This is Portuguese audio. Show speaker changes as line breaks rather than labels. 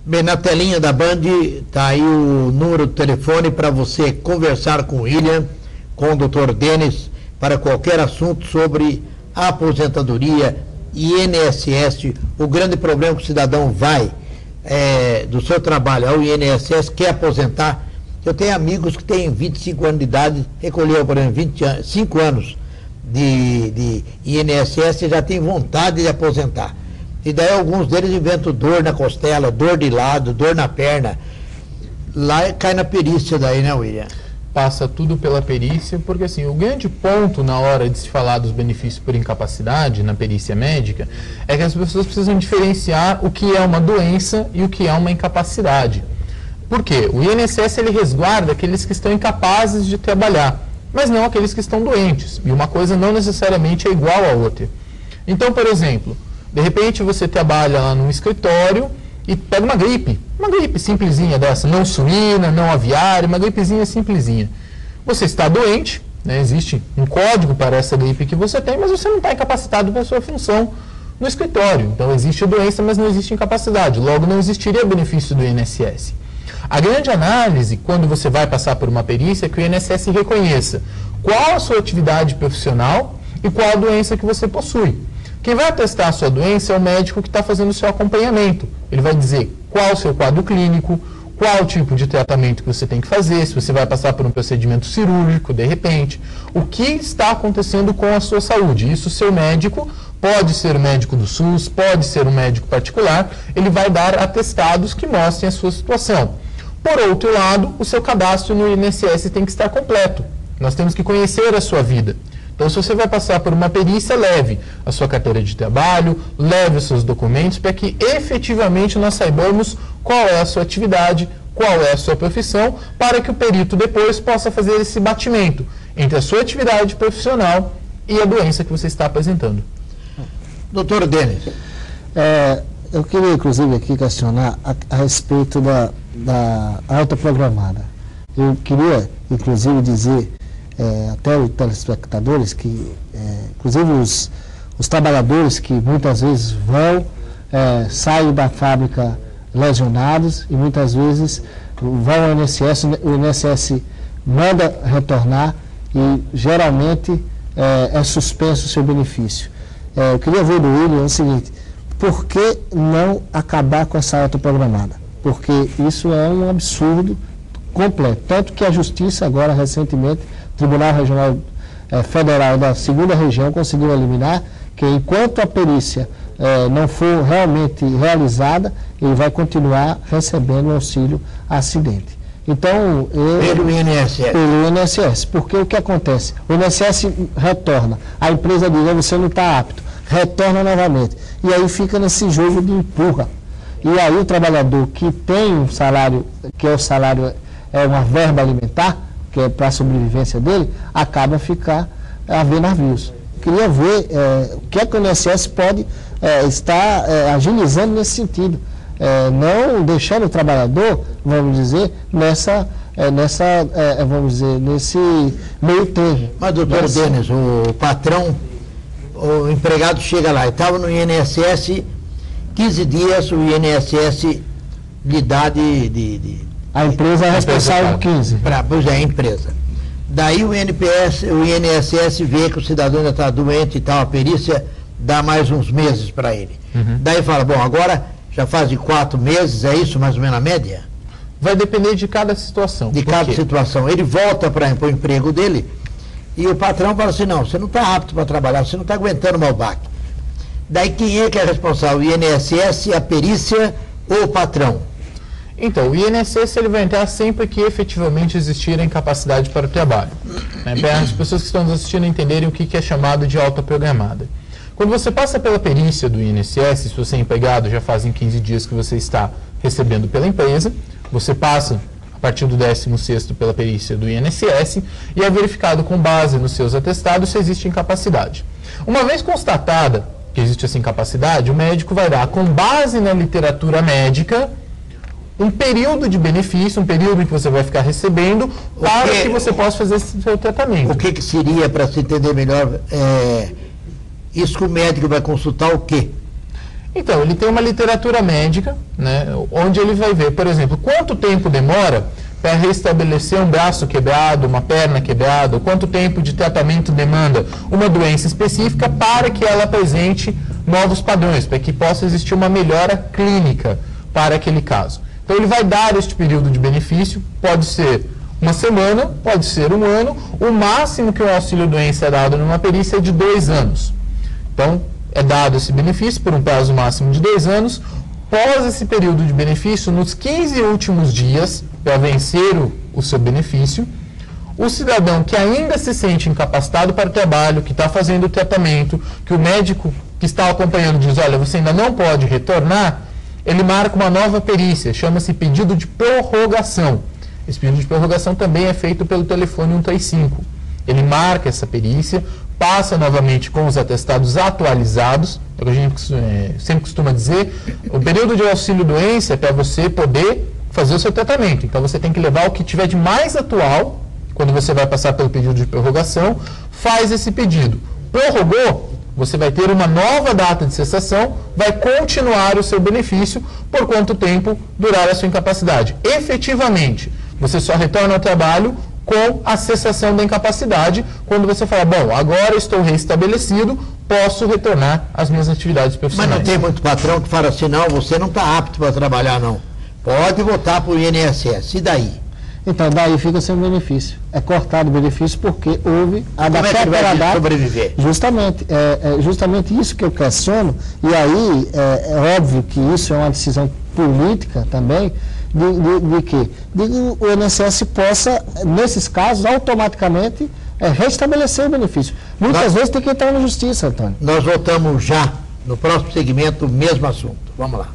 Bem, na telinha da Band está aí o número do telefone para você conversar com o William, com o Dr. Denis, para qualquer assunto sobre a aposentadoria, INSS. O grande problema que o cidadão vai do seu trabalho ao INSS, quer aposentar. Eu tenho amigos que têm 25 anos de idade, recolheu, por exemplo, 25 anos de INSS e já tem vontade de aposentar. E daí alguns deles inventam dor na costela, dor de lado, dor na perna. Lá cai na perícia daí, né, William?
Passa tudo pela perícia, porque assim, o grande ponto na hora de se falar dos benefícios por incapacidade na perícia médica é que as pessoas precisam diferenciar o que é uma doença e o que é uma incapacidade. Por quê? O INSS ele resguarda aqueles que estão incapazes de trabalhar, mas não aqueles que estão doentes. E uma coisa não necessariamente é igual à outra. Então, por exemplo, de repente você trabalha lá num escritório e pega uma gripe simplesinha dessa, não suína, não aviária, uma gripezinha simplesinha. Você está doente, né, existe um código para essa gripe que você tem, mas você não está incapacitado para a sua função no escritório. Então existe doença, mas não existe incapacidade. Logo, não existiria benefício do INSS. A grande análise, quando você vai passar por uma perícia, é que o INSS reconheça qual a sua atividade profissional e qual a doença que você possui. Quem vai atestar a sua doença é o médico que está fazendo o seu acompanhamento. Ele vai dizer qual o seu quadro clínico, qual o tipo de tratamento que você tem que fazer, se você vai passar por um procedimento cirúrgico, de repente, o que está acontecendo com a sua saúde. Isso o seu médico, pode ser o médico do SUS, pode ser um médico particular, ele vai dar atestados que mostrem a sua situação. Por outro lado, o seu cadastro no INSS tem que estar completo. Nós temos que conhecer a sua vida. Então, se você vai passar por uma perícia, leve a sua carteira de trabalho, leve os seus documentos, para que efetivamente nós saibamos qual é a sua atividade, qual é a sua profissão, para que o perito depois possa fazer esse batimento entre a sua atividade profissional e a doença que você está apresentando.
Doutor Denis.
Eu queria, inclusive, aqui questionar a respeito da autoprogramada. Eu queria, inclusive, dizer até os telespectadores que, inclusive os trabalhadores que muitas vezes saem da fábrica lesionados e muitas vezes vão ao INSS, o INSS manda retornar e geralmente é suspenso o seu benefício. Eu queria ver do William o seguinte: por que não acabar com essa autoprogramada? Porque isso é um absurdo completo. Tanto que a Justiça agora, recentemente, o Tribunal Regional Federal da 2ª Região conseguiu eliminar que enquanto a perícia não for realmente realizada, ele vai continuar recebendo o auxílio acidente. Então,
pelo
INSS. Porque o que acontece? O INSS retorna, a empresa diz: você não está apto, retorna novamente. E aí fica nesse jogo de empurra. E aí o trabalhador que tem um salário, que é o salário, é uma verba alimentar, que é para a sobrevivência dele, acaba a ver navios. Queria ver o que é que o INSS pode estar agilizando nesse sentido. Não deixando o trabalhador, vamos dizer, nesse meio termo.
Mas, doutor Denis, o patrão, o empregado chega lá, estava no INSS 15 dias, o INSS lhe dá
a empresa é responsável por 15.
Pois é, a empresa. Daí o INSS vê que o cidadão ainda está doente e tal, a perícia dá mais uns meses para ele. Daí fala: bom, agora já faz de 4 meses, é isso mais ou menos a média?
Vai depender de cada situação.
De cada situação. Ele volta para o emprego dele e o patrão fala assim: não, você não está apto para trabalhar, você não está aguentando mal baque. Daí quem é que é responsável? O INSS, a perícia ou o patrão?
Então, o INSS ele vai entrar sempre que efetivamente existir a incapacidade para o trabalho. Para as pessoas que estão nos assistindo entenderem o que é chamado de autoprogramada. Quando você passa pela perícia do INSS, se você é empregado, já fazem 15 dias que você está recebendo pela empresa, você passa a partir do 16º pela perícia do INSS e é verificado com base nos seus atestados se existe incapacidade. Uma vez constatada que existe essa incapacidade, o médico vai dar, com base na literatura médica, um período de benefício, um período em que você vai ficar recebendo para que você possa fazer esse seu tratamento.
O que seria, para se entender melhor, isso que o médico vai consultar o quê?
Então, ele tem uma literatura médica, né, onde ele vai ver, por exemplo, quanto tempo demora para restabelecer um braço quebrado, uma perna quebrada, quanto tempo de tratamento demanda uma doença específica para que ela apresente novos padrões, para que possa existir uma melhora clínica para aquele caso. Então, ele vai dar este período de benefício, pode ser uma semana, pode ser um ano, o máximo que o auxílio-doença é dado numa perícia é de 2 anos. Então, é dado esse benefício por um prazo máximo de 2 anos. Após esse período de benefício, nos 15 últimos dias, para vencer o seu benefício, o cidadão que ainda se sente incapacitado para o trabalho, que está fazendo o tratamento, que o médico que está acompanhando diz, olha, você ainda não pode retornar, ele marca uma nova perícia, chama-se pedido de prorrogação. Esse pedido de prorrogação também é feito pelo telefone 135. Ele marca essa perícia, passa novamente com os atestados atualizados, é o que a gente sempre costuma dizer, o período de auxílio-doença é para você poder fazer o seu tratamento. Então você tem que levar o que tiver de mais atual, quando você vai passar pelo pedido de prorrogação, faz esse pedido. Prorrogou, você vai ter uma nova data de cessação, vai continuar o seu benefício por quanto tempo durar a sua incapacidade. Efetivamente, você só retorna ao trabalho com a cessação da incapacidade, quando você fala, bom, agora estou restabelecido, posso retornar às minhas atividades profissionais.
Mas não tem muito patrão que fala assim, não, você não está apto para trabalhar, não. Pode voltar para o INSS. E daí?
Então, daí fica sem benefício. É cortado o benefício porque houve a
Como é que ele vai sobreviver?
Justamente, justamente isso que eu questiono, e aí é óbvio que isso é uma decisão política também, de que o INSS possa, nesses casos, automaticamente restabelecer o benefício. Muitas vezes tem que entrar na justiça, Antônio.
Nós voltamos já, no próximo segmento, o mesmo assunto. Vamos lá.